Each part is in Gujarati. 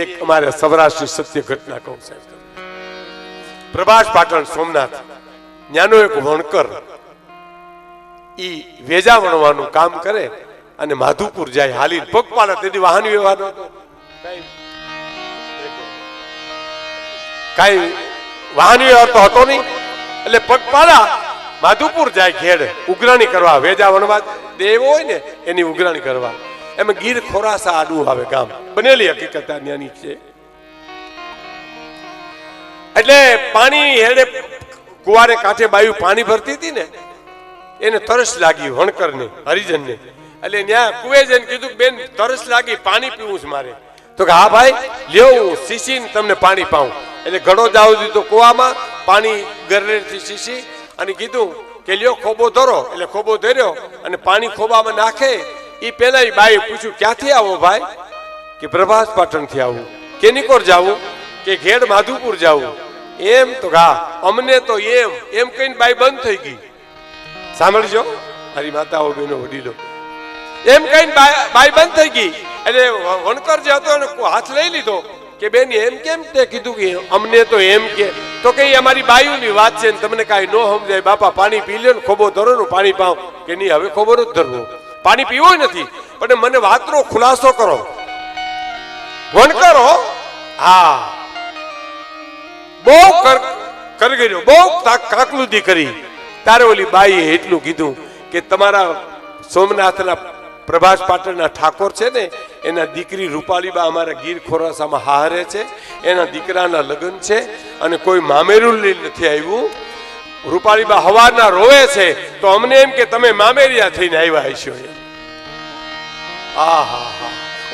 એક અમારે સૌરાષ્ટ્રની સત્ય ઘટના કહું સાહેબ. પ્રભાસ પાટણ સોમનાથ ન્યાનો એક વણકર ઈ વેજા વણવાનું કામ કરે અને માધુપુર જાય હાલી પગપાળા. તેથી વાહન વ્યવહાર નહોતો, કઈ વાહન વ્યવહાર તો હતો નહીં, એટલે પગપાળા માધુપુર જાય ખેડ ઉઘરાણી કરવા. વેજા વણવા દેવો હોય ને એની ઉઘરાણી કરવા. એમાં ગીર ખોરાસા આડું આવે ગામ, બનેલી હકીકત ત્યાંની છે. એટલે પાણી હેડે કુવારે કાંઠે બાયું પાણી ભરતી હતી ને, એને તરસ લાગી વણકરને હરિજનને. એટલે ત્યાં કુએ જઈને કીધું બેન તરસ લાગી, પાણી પીવું છે મારે. તો કે હા ભાઈ લ્યો હું શીશીને તમને પાણી પાઉં. એટલે ઘડો જાવ દીધો કુવામાં, પાણી ગરેથી શીશી અને કીધું કે લ્યો ખોબો ધરો. એટલે ખોબો ધર્યો અને પાણી ખોબામાં નાખે. એ પેલા બાઈ પૂછ્યું ક્યાંથી આવો ભાઈ? કે પ્રભાસ પાટણ થી આવું. કેની કોર જાવું? કે ઘેડ માધુપુર જાવું. એમ તો હા અમને તો એમ કહીને બાઈ બંધ થઈ ગઈ. સાંભળજો મારી માતાઓ બેનો વડીલો, એમ કહીને બાઈ બંધ થઈ ગઈ. એટલે વણકર જે હતો એને હાથ લઈ લીધો કે બેન એમ કેમ તે કીધું કે અમને તો એમ કે. તો કે અમારી બાયુની વાત છે ને તમને કાંઈ ન સમજાય. બાપા પાણી પી લ્યો ને ખોબો ધરો ને પાણી પાવ. કે નહીં હવે ખોબો જ ધરવો, પાણી પીવું નથી, પણ મને વાતનો ખુલાસો કરો. વણકરો હા બહુ કરગર્યો, બહુ કાકલુદી કરી. તારે ઓલી બાઈએ એટલું કીધું કે તમારા સોમનાથના પ્રભાસ પાટણના ઠાકોર છે ને એના દીકરી રૂપાલીબા અમારા ગીર ખોરાસામાં હારે છે, એના દીકરાના લગ્ન છે અને કોઈ મામેરું લઈ નથી આવ્યું. રૂપાલીબા હવારના રોવે છે તો અમને એમ કે તમે મામેરિયા થઈને આવ્યા હશો.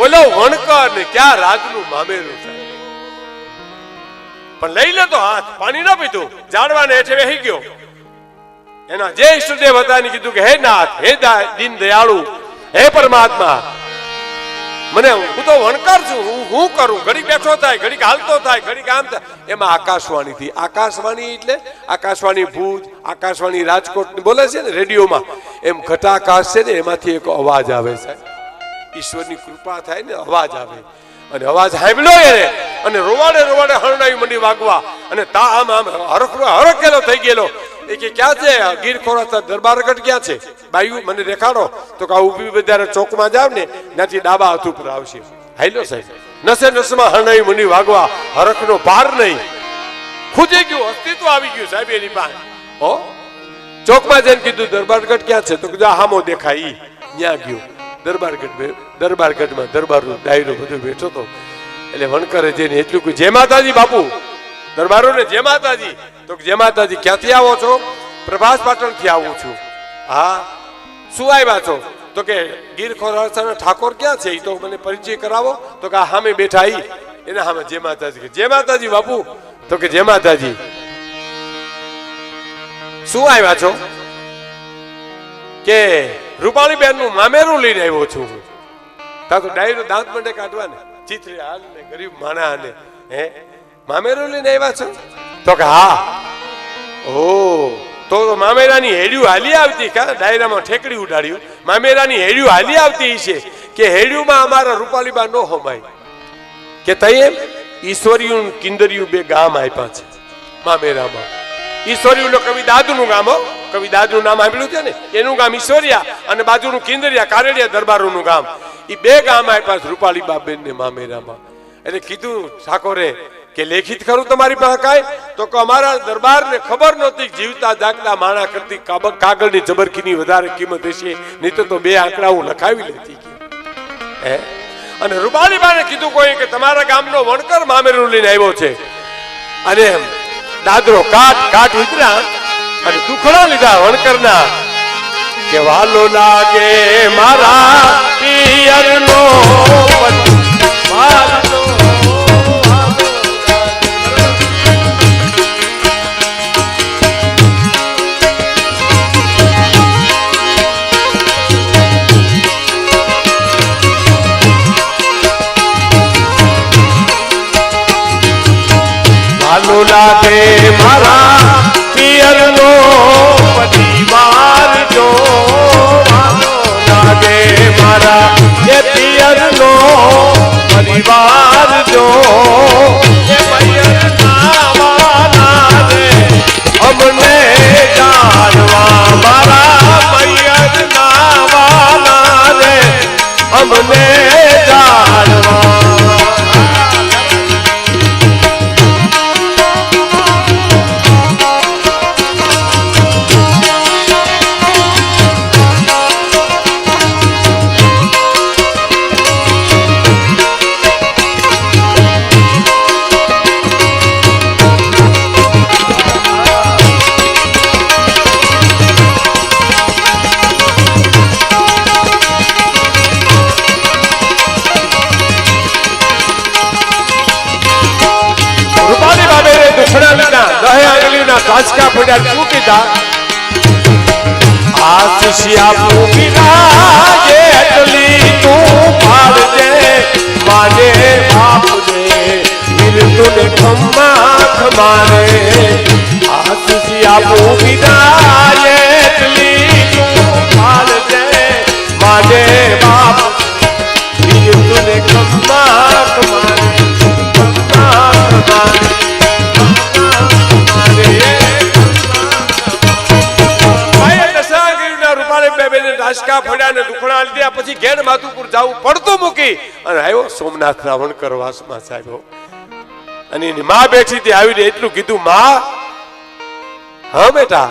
ઓલો વણકર ને ક્યાં રાજનું મામેરું થાય. પણ લઈ લે તો હાથ, પાણી ન પીધું, ઝાડવાને હેઠે બેસી ગયો. એના જે ઈષ્ટદેવ હતા ને કીધું કે હે નાથ, હે દીન દયાળુ, હે પરમાત્મા, મને હું તો વણકર છું, હું કરું? ઘડીક બેઠો થાય, ઘડીક હાલતો થાય, ઘડીક આમ થાય. એમાં આકાશવાણી થી, આકાશવાણી એટલે આકાશવાણી ભુજ, આકાશવાણી રાજકોટ બોલે છે ને રેડિયોમાં, એમ ઘટાકાશ છે ને એમાંથી એક અવાજ આવે છે. ઈશ્વરની કૃપા થાય ને અવાજ આવે અને અવાજ સાંભળ્યો એને અને રોવાડે રોવાડે હરણાવી મંડી વાગવા અને તા આમ આમ હરખેલો થઈ ગયેલો. એ કે ક્યાં છે ગીર ખોરાસા દરબારગઢ ક્યાં છે? બાયુ મને દેખાડો. તો કે ઉભી બજાર ચોકમાં જાવ ને ત્યાંથી ડાબા હાથ ઉપર આવશે. હાઈલો સાહેબ નસે નસમાં હરણાવી મંડી વાગવા, હરખનો પાર નહીં, ખૂજી ગયું, અસ્તિત્વ આવી ગયું સાહેબ એની પાસે. હો ચોકમાં જઈને કીધું દરબારગઢ ક્યાં છે? તો કીધું હામો દેખાય. ત્યાં ગયો દરબારગઢમાં દરબારનો ડાયરો બધો બેઠો હતો. એટલે વણકરે જઈને એટલું કે જય માતાજી બાપુ, દરબારો ને જય માતાજી. તો જય માતાજી. ક્યાંથી આવો છો? પ્રભાસ પાટણ થી આવું છું. હા શું આવ્યા છો? તો કે ગીર ખોરાસાના ઠાકોર ક્યાં છે? એ તો મને પરિચય કરાવો. તો કે સામે બેઠા એના સામે જય માતાજી. કે જય માતાજી બાપુ. તો કે જય માતાજી. શું આવ્યા છો? કે રૂપાણી બેન નું મામેરું લઈને આવ્યો છું. તા તો ડાયરો દાંત મંડે કાઢવા ને ચિત્રી હાલ ને ગરીબ માણા ને હે મામેરું લઈને આવ્યા છો? તો કે હા. ઓ તો મામેરાની હેડિયું હાલી આવતી કા? ડાયરામાં ઠેકડી ઉડાડ્યું. મામેરાની હેડિયું હાલી આવતી છે કે હેડિયુંમાં અમારા રૂપાલીબા નો હોમાય. કે તઈ ઈશ્વરિયું કિંદરિયું બે ગામ આપ્યા છે મામેરામાં. ઈશ્વરિયું નો કવિ દાદુ નું ગામ, કવિ દાદુ નું નામ આપ્યું છે ને એનું ગામ ઈશ્વરિયા અને બાજુનું કિંદરિયા કારેડિયા દરબારો નું ગામ. એ બે ગામ આપ્યા છે રૂપાલીબા બેન ને મામેરામાં. એટલે કીધું ઠાકોરે કે લેખિત ખરું તમારી પાસે કાંઈ? તો કે અમારા દરબાર ને ખબર નહોતી જીવતા જાગતા માણા કરતી કાગળની જબરખીની વધારે કિંમત હશે, નહીં તો બે આંકડા હું લખાવી લેતી. હે અને રૂપાલીબાને કીધું કોઈ કે તમારા ગામનો વણકર મામેરું લઈને આવ્યો છે. અને દાદરો કાટ ઉતર્યા અને દુખડા લીધા વણકરના. કે વાલો લાગે મારા પિયરનો લાગે મારા પિયરનો પરિવાર જો, લાગે મારા પિયરનો પરિવાર જો. ફોડ્યા શું કીધા આશિષિયા વિરાજે એટલી તું પાડજે માને બાપને વિરતુને ખમ્મા ખમારે આશિષિયા વિરાજે એટલી તું પાડજે માને બાપ વિરતુને ખમ્મા ખમારે ખમ્મા ખમારે રાશકા ફળ્યા ને દુખણા લીધા પછી ઘેર માધુપુર જવું પડતું મૂકી અને આવ્યો સોમનાથ રાવણકર વાસમાં સાહેબ અને એની માં બેઠી હતી આવીને એટલું કીધું માં હા બેટા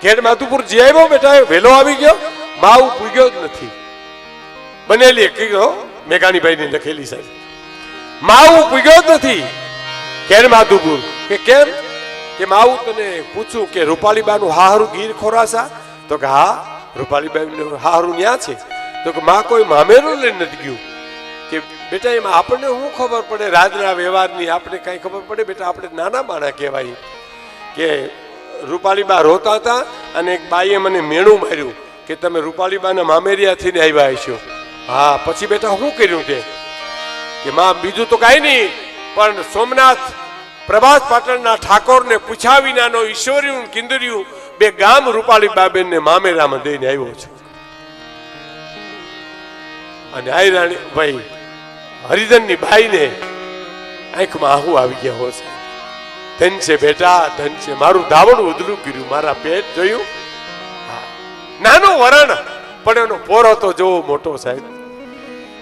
ઘેર માધુપુર જે આવ્યો બેટા વેલો આવી ગયો માં હું પૂગ્યો જ નથી બનેલી કીધો મેઘાણીભાઈ ની લખેલી સાહેબ માં હું પૂગ્યો જ નથી ઘેર માધુપુર કે કેમ કે માં હું તને પૂછું કે રૂપાલીબા નું હારું ગીર ખોરાસા તો કે હા રૂપાલીબાઈ હારું ન્યા છે તો કે માં કોઈ મામેરું લઈને નથી ગયું કે બેટા એમાં આપણને શું ખબર પડે રાજના વ્યવહારની આપણે કઈ ખબર પડે બેટા આપણે નાના માણા કહેવાય કે રૂપાલીબા રોતા હતા અને એક બાઈએ મને મેણું માર્યું કે તમે રૂપાલીબાના મામેરિયાથી ને આવ્યા હશો હા પછી બેટા શું કર્યું તે કે માં બીજું તો કાંઈ નહીં પણ સોમનાથ પ્રભાસ પાટણના ઠાકોરને પૂછ્યા વિનાનો ઈશ્વર્યું કિંદર્યું બે ગામ રૂપાલીબાબેન ને મામેરામાં દઈને આવ્યો છું અને આયરાણી ભાઈ હરિજન ની ભાઈ ને આંખમાં આહુ આવી ગયા હોશે ધન છે બેટા ધન છે મારું ધાવણું ઉધલું કર્યું મારા પેટ જોયું નાનો વરણ પણ એનો પોરો તો જોવો મોટો સાહેબ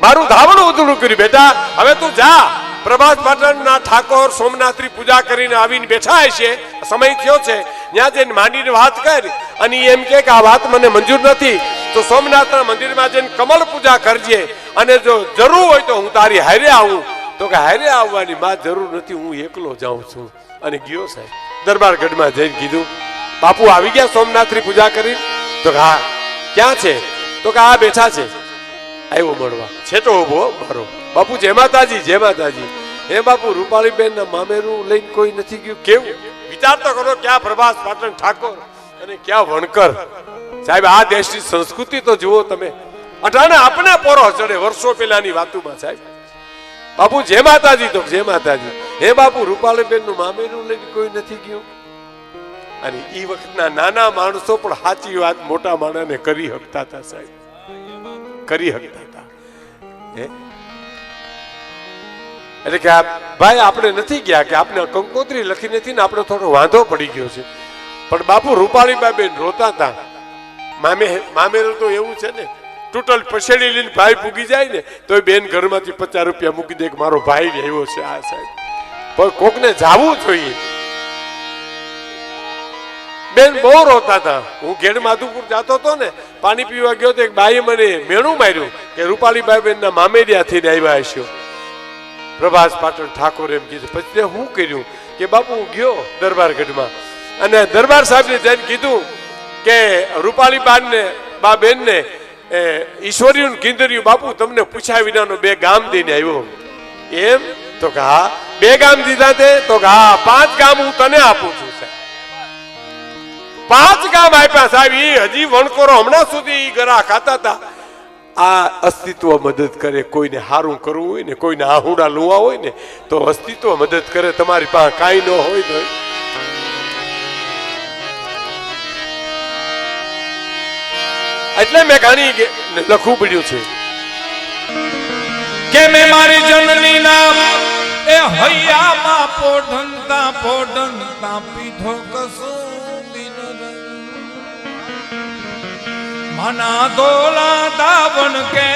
મારું ધાવણું ઉધલું કર્યું બેટા હવે તું જા પ્રભાસ પાટણના ઠાકોર સોમનાથની પૂજા કરીને આવીને બેઠા હશે સમય થયો છે ત્યાં જઈને માંડીને વાત કરી અને એમ કે આ વાત મને મંજૂર નથી તો સોમનાથના મંદિરમાં જઈને કમળ પૂજા કરજે અને જો જરૂર હોય તો હું તારી હારે આવું તો કે હારે આવવાની માં જરૂર નથી હું એકલો જાઉં છું અને ગયો સાહેબ દરબારગઢમાં જઈને કીધું બાપુ આવી ગયા સોમનાથની પૂજા કરી તો કે હા ક્યાં છે તો કે આ બેઠા છે આવ્યો મળવા છેટો ઉભો મારો બાપુ જય માતાજી જય માતાજી હે બાપુ રૂપાલીબેન ના મામેરું લઈને કોઈ નથી ગયું કેવું વિચાર તો કરો ક્યાં પ્રભાસ પાટણ ઠાકોર અને ક્યાં વણકર સાહેબ આ દેશની સંસ્કૃતિ તો જુઓ તમે અટાણે આપણે પોરો ચડે વર્ષો પહેલાની વાતોમાં સાહેબ બાપુ જય માતાજી તો જય માતાજી હે બાપુ રૂપાલીબેન નું મામેરું લઈને કોઈ નથી ગયું અને એ વખતના નાના માણસો પણ સાચી વાત મોટા માણસને કરી શકતા હતા સાહેબ કરી શકતા હતા એટલે કે ભાઈ આપણે નથી ગયા કે આપણે કંકોત્રી લખી નથી ને આપણે થોડો વાંધો પડી ગયો છે પણ બાપુ રૂપાલીબાબેન રોતા હતા મામેરું તો એવું છે ને ટોટલ પછેડી લઈને ભાઈ પૂગી જાય ને તો બેન ઘરમાંથી 50 રૂપિયા મૂકી દે કે મારો ભાઈ આવ્યો છે આ સાહેબ પણ કોકને જાવું જોઈએ બેન બહુ રોતા હતા હું ઘેડ માધુપુર જતો હતો ને પાણી પીવા ગયો તો એક બાઈએ મને મેણું માર્યું કે રૂપાલીબાબેન ના મામેરિયા થઈને આવ્યા હશો પ્રભાસ પાટણ ઠાકોર એમ કીધું પછી હું કર્યું કે બાપુ હું ગયો દરબારગઢમાં અને દરબાર સાહેબને જઈને કીધું કે રૂપાલીબાન ને બા બેન ને ઈશ્વર્યું કિંદર્યું બાપુ તમને પૂછ્યા વિનાનો 2 ગામ દઈને આવ્યો એમ તો કે હા 2 ગામ દીધા તે તો કે હા 5 ગામ હું તને આપું છું સાહેબ 5 ગામ આપ્યા સાહેબ એ હજી વણકોરો હમણાં સુધી ગરા ખાતા હતા આ અસ્તિત્વ મદદ કરે કોઈને હારું કરવું હોય ને કોઈને આહુડા લુવા હોય ને તો અસ્તિત્વ મદદ કરે તમારી પાસે કાંઈ ન હોય તો એટલે મેં ઘણી લખવું પડ્યું છે કે મેં મારી જનની નામ એ હૈયામાં પોઢનતા પીધો કસુંબી મના દોલા દાવન કે